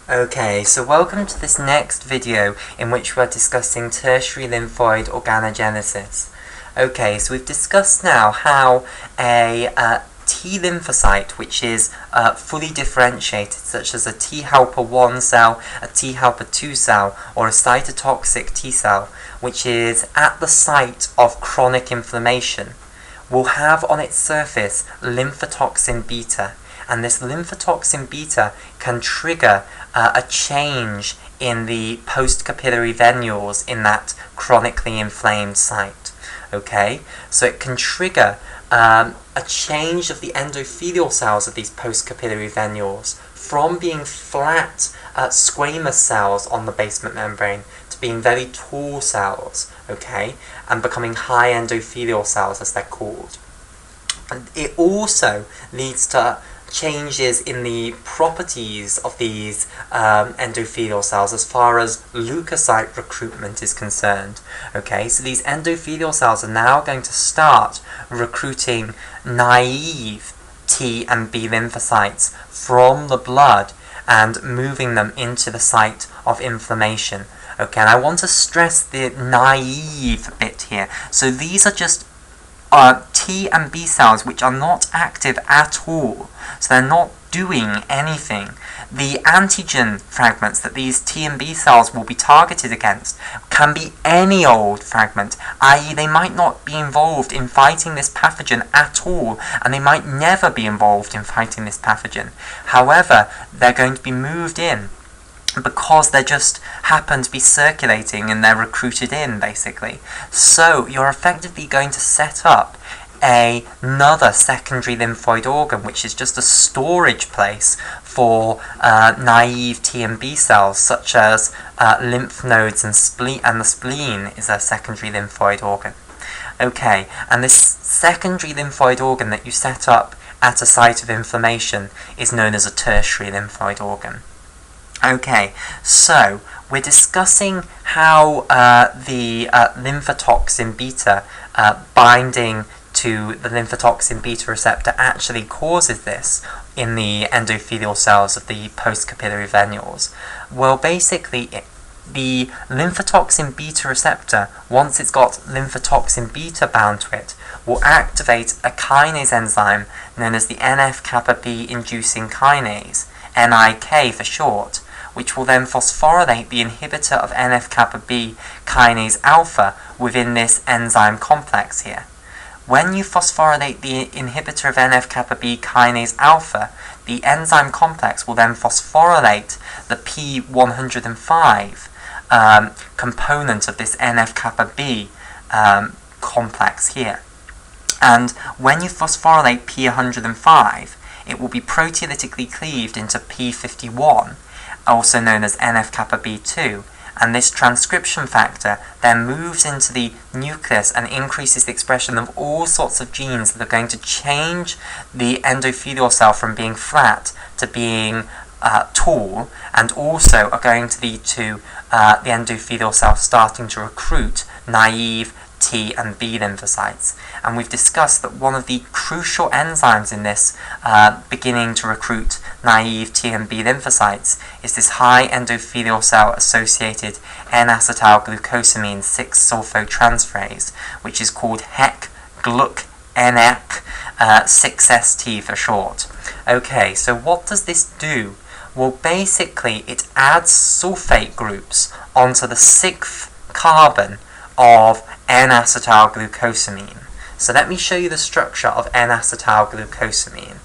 Okay, so welcome to this next video in which we're discussing tertiary lymphoid organogenesis. Okay, so we've discussed now how a T lymphocyte, which is fully differentiated, such as a T helper 1 cell, a T helper 2 cell, or a cytotoxic T cell, which is at the site of chronic inflammation, will have on its surface lymphotoxin beta. And this lymphotoxin beta can trigger a change in the postcapillary venules in that chronically inflamed site. Okay, so it can trigger a change of the endothelial cells of these postcapillary venules from being flat squamous cells on the basement membrane to being very tall cells, okay, and becoming high endothelial cells as they're called. And it also leads to changes in the properties of these endothelial cells as far as leukocyte recruitment is concerned. Okay, so these endothelial cells are now going to start recruiting naive T and B lymphocytes from the blood and moving them into the site of inflammation. Okay, and I want to stress the naive bit here. So these are just T and B cells which are not active at all, so they're not doing anything. The antigen fragments that these T and B cells will be targeted against can be any old fragment, i.e. they might not be involved in fighting this pathogen at all, and they might never be involved in fighting this pathogen. However, they're going to be moved in because they just happen to be circulating and they're recruited in, basically. So you're effectively going to set up another secondary lymphoid organ, which is just a storage place for naive T and B cells, such as lymph nodes and the spleen is a secondary lymphoid organ. Okay, and this secondary lymphoid organ that you set up at a site of inflammation is known as a tertiary lymphoid organ. Okay, so we're discussing how the lymphotoxin beta binding to the lymphotoxin beta receptor actually causes this in the endothelial cells of the postcapillary venules. Well, basically, the lymphotoxin beta receptor, once it's got lymphotoxin beta bound to it, will activate a kinase enzyme known as the NF-kappa B inducing kinase, NIK for short, which will then phosphorylate the inhibitor of NF-kappa B kinase alpha within this enzyme complex here. When you phosphorylate the inhibitor of NF-kappa B kinase alpha, the enzyme complex will then phosphorylate the P105 component of this NF-kappa B complex here. And when you phosphorylate P105, it will be proteolytically cleaved into P51, also known as NF-kappa B2, and this transcription factor then moves into the nucleus and increases the expression of all sorts of genes that are going to change the endothelial cell from being flat to being tall, and also are going to lead to the endothelial cell starting to recruit naive T and B lymphocytes. And we've discussed that one of the crucial enzymes in this beginning to recruit naive T and B lymphocytes is this high endothelial cell associated N-acetylglucosamine 6-sulfotransferase, which is called HEC-GLUC-NEC 6ST for short. Okay, so what does this do? Well, basically it adds sulfate groups onto the 6th carbon of N-acetylglucosamine. So let me show you the structure of N-acetylglucosamine,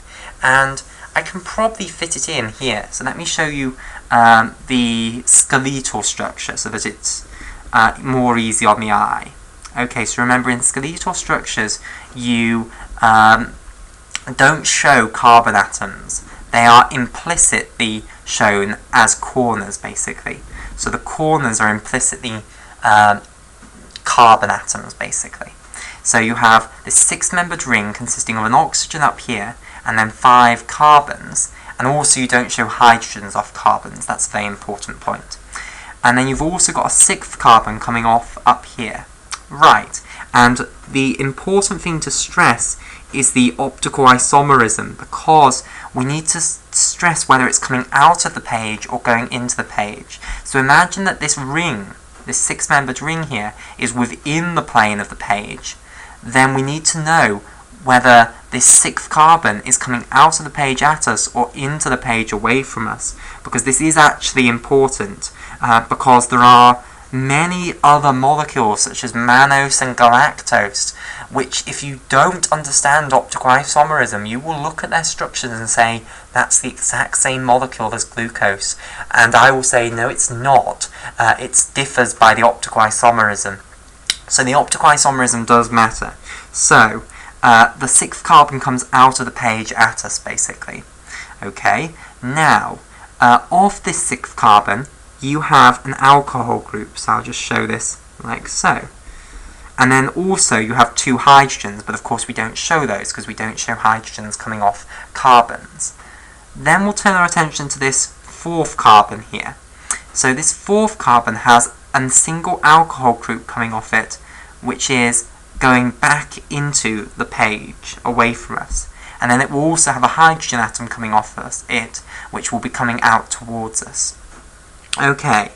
and I can probably fit it in here. So let me show you the skeletal structure so that it's more easy on the eye. Okay, so remember, in skeletal structures you don't show carbon atoms. They are implicitly shown as corners, basically. So the corners are implicitly carbon atoms, basically. So you have this 6-membered ring consisting of an oxygen up here and then 5 carbons, and also you don't show hydrogens off carbons. That's a very important point. And then you've also got a 6th carbon coming off up here. Right, and the important thing to stress is the optical isomerism, because we need to stress whether it's coming out of the page or going into the page. So imagine that this ring, this six-membered ring here, is within the plane of the page. Then we need to know whether this sixth carbon is coming out of the page at us or into the page away from us, because this is actually important, because there are many other molecules such as mannose and galactose, which if you don't understand optical isomerism, you will look at their structures and say that's the exact same molecule as glucose, and I will say no, it's not. It differs by the optical isomerism. So the optical isomerism does matter. So the sixth carbon comes out of the page at us, basically. Okay, now of this sixth carbon you have an alcohol group, so I'll just show this like so. And then also you have two hydrogens, but of course we don't show those because we don't show hydrogens coming off carbons. Then we'll turn our attention to this fourth carbon here. So this fourth carbon has a single alcohol group coming off it, which is going back into the page away from us. And then it will also have a hydrogen atom coming off it, which will be coming out towards us. Okay,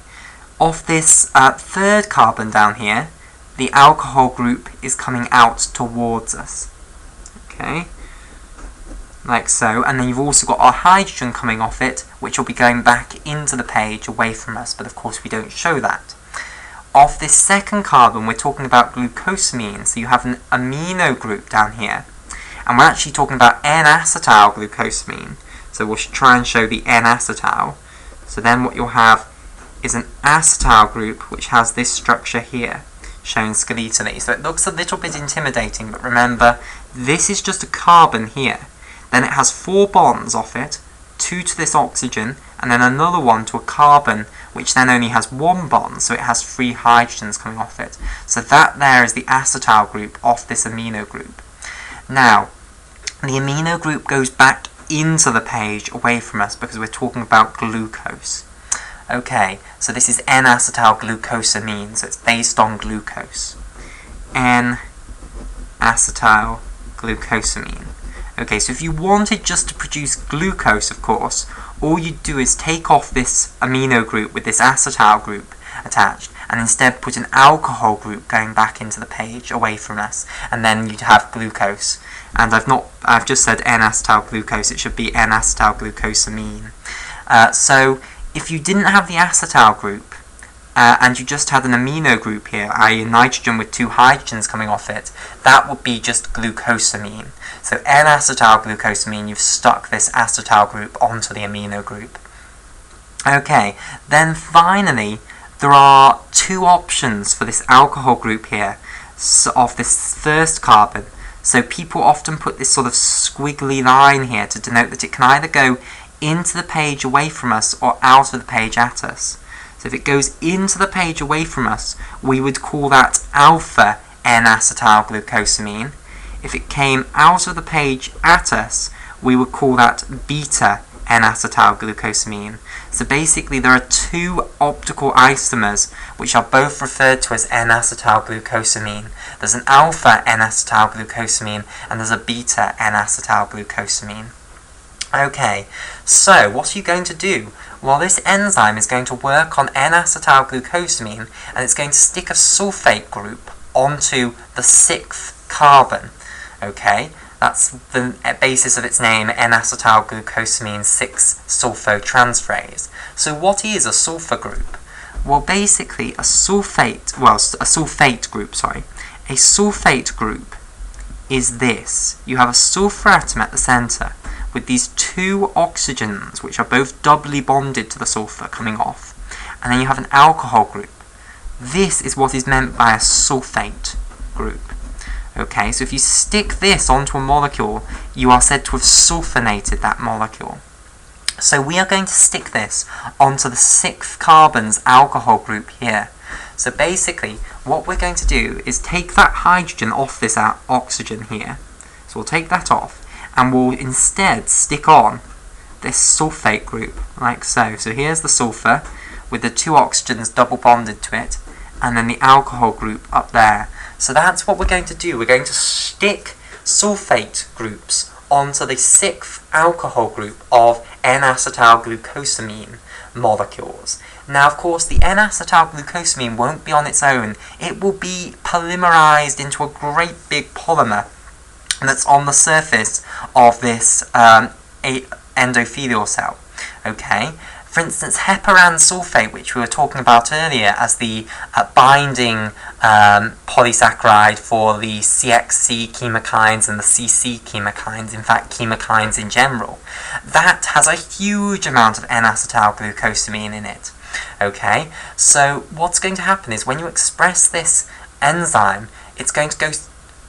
off this third carbon down here, the alcohol group is coming out towards us. Okay, like so. And then you've also got our hydrogen coming off it, which will be going back into the page away from us, but of course we don't show that. Off this second carbon, we're talking about glucosamine, so you have an amino group down here. And we're actually talking about N-acetyl glucosamine, so we'll try and show the N-acetyl. So then what you'll have is an acetyl group which has this structure here, shown skeletally. So it looks a little bit intimidating, but remember, this is just a carbon here. Then it has 4 bonds off it, 2 to this oxygen, and then another one to a carbon, which then only has 1 bond, so it has 3 hydrogens coming off it. So that there is the acetyl group off this amino group. Now, the amino group goes back into the page away from us because we're talking about glucose. Okay, so this is N-acetyl glucosamine, so it's based on glucose. N-acetyl glucosamine. Okay, so if you wanted just to produce glucose, of course, all you'd do is take off this amino group with this acetyl group attached, and instead put an alcohol group going back into the page away from us, and then you'd have glucose. And I've just said N-acetyl glucose, it should be N-acetyl glucosamine. So if you didn't have the acetyl group, and you just had an amino group here, i.e. a nitrogen with 2 hydrogens coming off it, that would be just glucosamine. So N-acetyl glucosamine, you've stuck this acetyl group onto the amino group. Okay, then finally, there are 2 options for this alcohol group here, so of this first carbon. So people often put this sort of squiggly line here to denote that it can either go into the page away from us or out of the page at us. So if it goes into the page away from us, we would call that alpha N-acetyl glucosamine. If it came out of the page at us, we would call that beta N-acetyl glucosamine. So basically there are 2 optical isomers which are both referred to as N-acetyl glucosamine. There's an alpha N-acetyl glucosamine and there's a beta N-acetyl glucosamine. Okay, so what are you going to do? Well, this enzyme is going to work on N-acetyl glucosamine and it's going to stick a sulfate group onto the 6th carbon. Okay, that's the basis of its name, N-acetyl glucosamine 6-sulfotransferase. So what is a sulfur group? Well, basically a sulfate group is this. You have a sulfur atom at the centre with these 2 oxygens which are both doubly bonded to the sulfur coming off, and then you have an alcohol group. This is what is meant by a sulfate group. Okay, so if you stick this onto a molecule, you are said to have sulfonated that molecule. So we are going to stick this onto the 6th carbon's alcohol group here. So basically, what we're going to do is take that hydrogen off this oxygen here. So we'll take that off, and we'll instead stick on this sulfate group, like so. So here's the sulfur, with the 2 oxygens double bonded to it, and then the alcohol group up there. So that's what we're going to do. We're going to stick sulfate groups onto the 6th alcohol group of N-acetylglucosamine molecules. Now, of course, the N-acetylglucosamine won't be on its own. It will be polymerized into a great big polymer that's on the surface of this endothelial cell. Okay? For instance, heparan sulfate, which we were talking about earlier as the binding polysaccharide for the CXC chemokines and the CC chemokines, in fact chemokines in general, that has a huge amount of N-acetylglucosamine in it. Okay, so what's going to happen is when you express this enzyme, it's going to go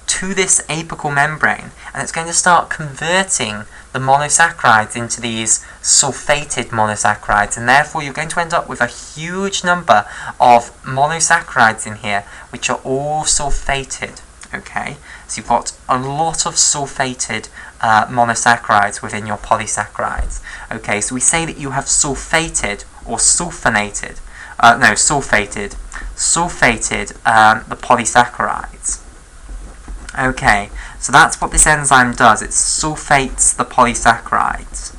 to this apical membrane and it's going to start converting the monosaccharides into these sulfated monosaccharides, and therefore you're going to end up with a huge number of monosaccharides in here which are all sulfated. Okay, so you've got a lot of sulfated monosaccharides within your polysaccharides. Okay, so we say that you have sulfated or sulfonated, sulfated the polysaccharides. Okay, so that's what this enzyme does. It sulfates the polysaccharides.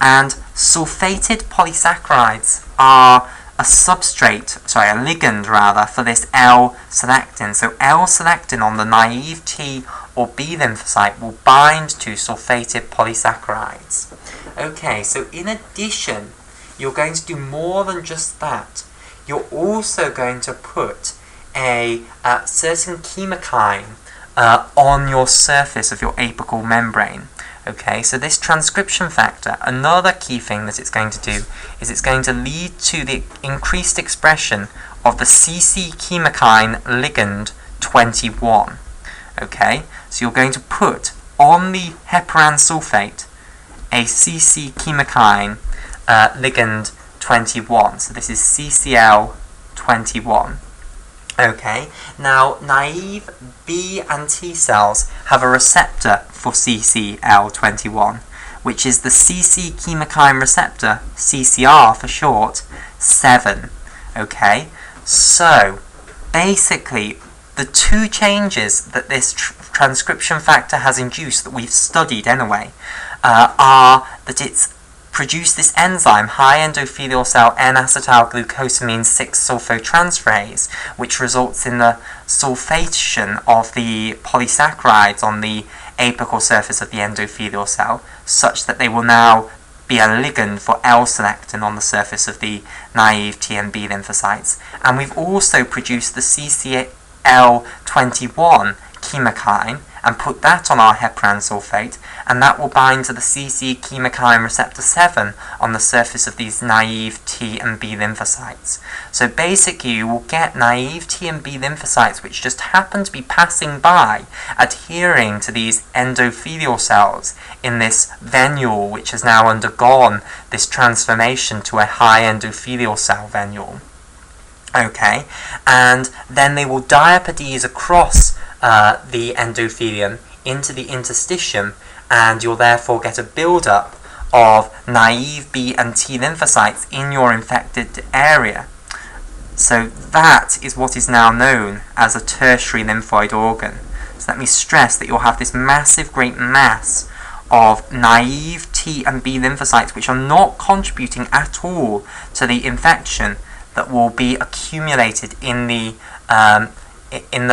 And sulfated polysaccharides are a ligand rather, for this L-synectin. So L-synectin on the naive T or B lymphocyte will bind to sulfated polysaccharides. Okay, so in addition, you're going to do more than just that. You're also going to put a certain chemokine on your surface of your apical membrane. Okay, so this transcription factor, another key thing that it's going to do is it's going to lead to the increased expression of the CC chemokine ligand 21. Okay, so you're going to put on the heparan sulfate a CC chemokine ligand 21. So this is CCl21. Okay, now naive B and T cells have a receptor for CCl21, which is the CC chemokine receptor, CCR for short, 7. Okay, so basically the two changes that this transcription factor has induced that we've studied anyway are that it's produced this enzyme, high endothelial cell N-acetylglucosamine 6-sulfotransferase, which results in the sulfation of the polysaccharides on the apical surface of the endothelial cell, such that they will now be a ligand for L-synectin on the surface of the naive T and B lymphocytes. And we've also produced the CCl21 chemokine and put that on our heparan sulfate, and that will bind to the CC chemokine receptor 7 on the surface of these naive T and B lymphocytes. So basically you will get naive T and B lymphocytes which just happen to be passing by, adhering to these endothelial cells in this venule which has now undergone this transformation to a high endothelial cell venule. Okay, and then they will diapodese across the endothelium into the interstitium, and you'll therefore get a build-up of naive B and T lymphocytes in your infected area. So that is what is now known as a tertiary lymphoid organ. So let me stress that you'll have this massive great mass of naive T and B lymphocytes which are not contributing at all to the infection that will be accumulated in the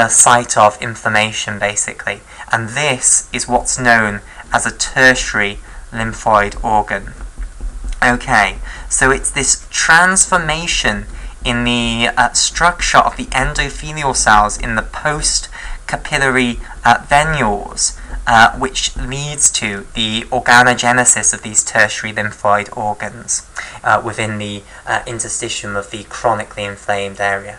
site of inflammation, basically. And this is what's known as a tertiary lymphoid organ. Okay, so it's this transformation in the structure of the endothelial cells in the post-capillary venules which leads to the organogenesis of these tertiary lymphoid organs within the interstitium of the chronically inflamed area.